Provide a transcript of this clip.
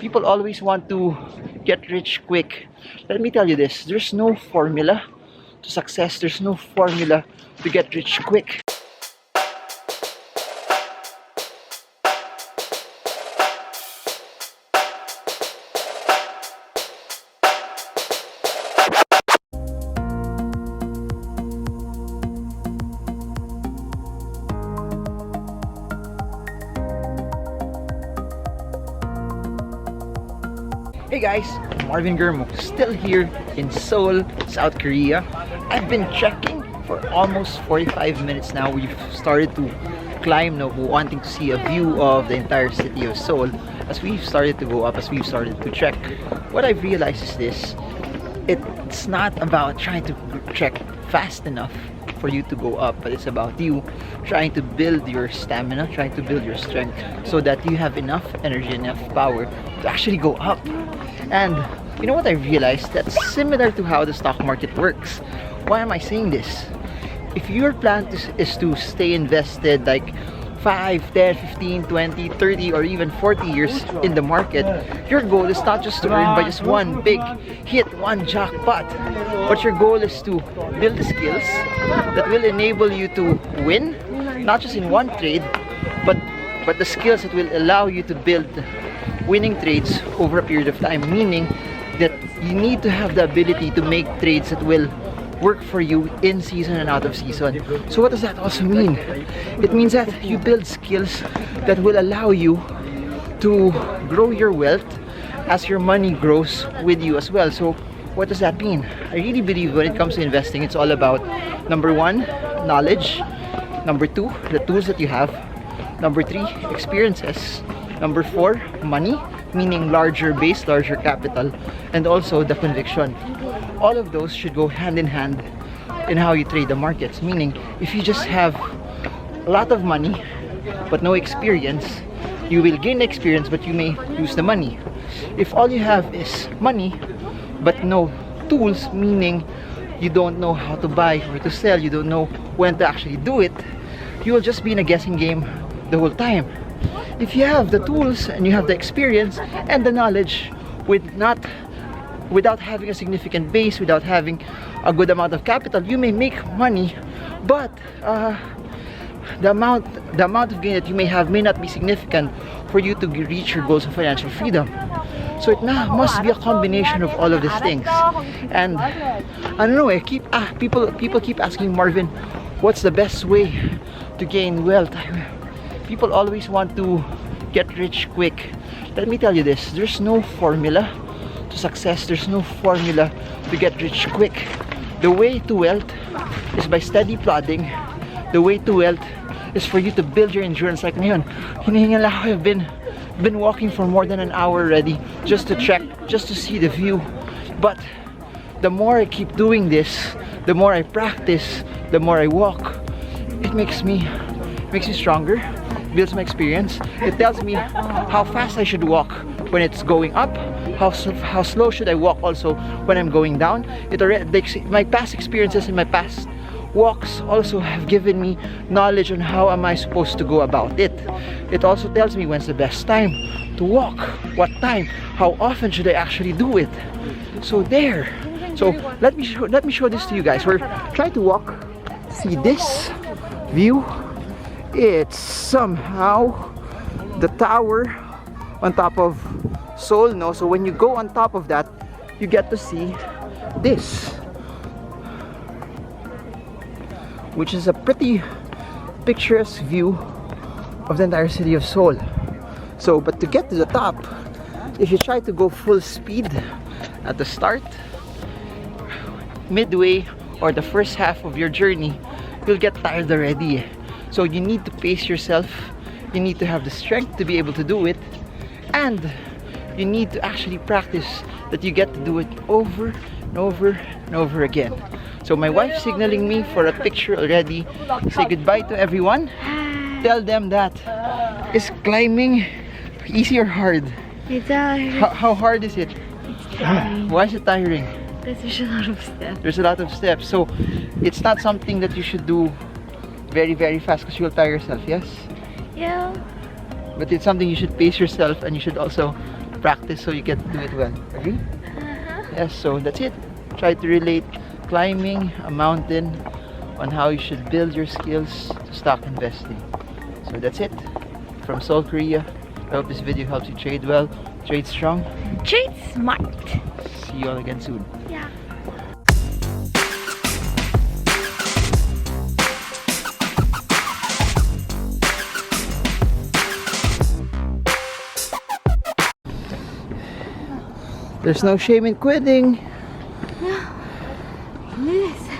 People always want to get rich quick. Let me tell you this, there's no formula to success, there's no formula to get rich quick. Hey guys, Marvin Germo, still here in Seoul, South Korea. I've been trekking for almost 45 minutes now. We've started to climb now, wanting to see a view of the entire city of Seoul. As we've started to go up, as we've started to trek, what I've realized is this: it's not about trying to trek fast enough for you to go up, but it's about you trying to build your stamina, trying to build your strength, so that you have enough energy, enough power to actually go up. And you know what I realized? That's similar to how the stock market works. Why am I saying this? If your plan is to stay invested like 5, 10, 15, 20, 30, or even 40 years in the market, your goal is not just to earn by just one big hit, one jackpot, but your goal is to build the skills that will enable you to win, not just in one trade, but the skills that will allow you to build winning trades over a period of time, meaning that you need to have the ability to make trades that will work for you in season and out of season. So what does that also mean? It means that you build skills that will allow you to grow your wealth as your money grows with you as well. So what does that mean? I really believe when it comes to investing, it's all about, number one, knowledge; number two, the tools that you have; number three, experiences; number four, money, meaning larger base, larger capital; and also the conviction. All of those should go hand in hand in how you trade the markets. Meaning, if you just have a lot of money but no experience, you will gain experience but you may lose the money. If all you have is money but no tools, meaning you don't know how to buy or to sell, you don't know when to actually do it, you will just be in a guessing game the whole time. If you have the tools and you have the experience and the knowledge without having a significant base, without having a good amount of capital, you may make money, but the amount of gain that you may have may not be significant for you to reach your goals of financial freedom. So it now must be a combination of all of these things. And I don't know, people keep asking, Marvin, what's the best way to gain wealth? People always want to get rich quick. Let me tell you this, there's no formula to success, there's no formula to get rich quick. The way to wealth is by steady plodding. The way to wealth is for you to build your endurance. Like ngayon, hinihingal ako, I've been walking for more than an hour already just to trek, just to see the view. But the more I keep doing this, the more I practice, the more I walk, it makes me stronger, builds my experience. It tells me how fast I should walk when it's going up, how slow should I walk also when I'm going down. My past experiences and my past walks also have given me knowledge on how am I supposed to go about it. It also tells me when's the best time to walk, what time, how often should I actually do it. So there. So let me show this to you guys. We're trying to walk. See this view? It's somehow the tower on top of Seoul, no? So when you go on top of that, you get to see this, which is a pretty picturesque view of the entire city of Seoul. So, but to get to the top, if you try to go full speed at the start, midway, or the first half of your journey, you'll get tired already. So you need to pace yourself, you need to have the strength to be able to do it, and you need to actually practice that you get to do it over and over and over again. So my wife's signaling me for a picture already. Say goodbye to everyone. Tell them that, is climbing easy or hard? It's tiring. How hard is it? It's tiring. Why is it tiring? Because there's a lot of steps. There's a lot of steps. So it's not something that you should do very, very fast because you'll tire yourself, yes? Yeah. But it's something you should pace yourself, and you should also practice so you get to do it well. Agree? Yes, so that's it. Try to relate climbing a mountain on how you should build your skills to stock investing. So that's it from Seoul, Korea. I hope this video helps you trade well, trade strong. Trade smart. See you all again soon. Yeah. There's no shame in quitting. Yes.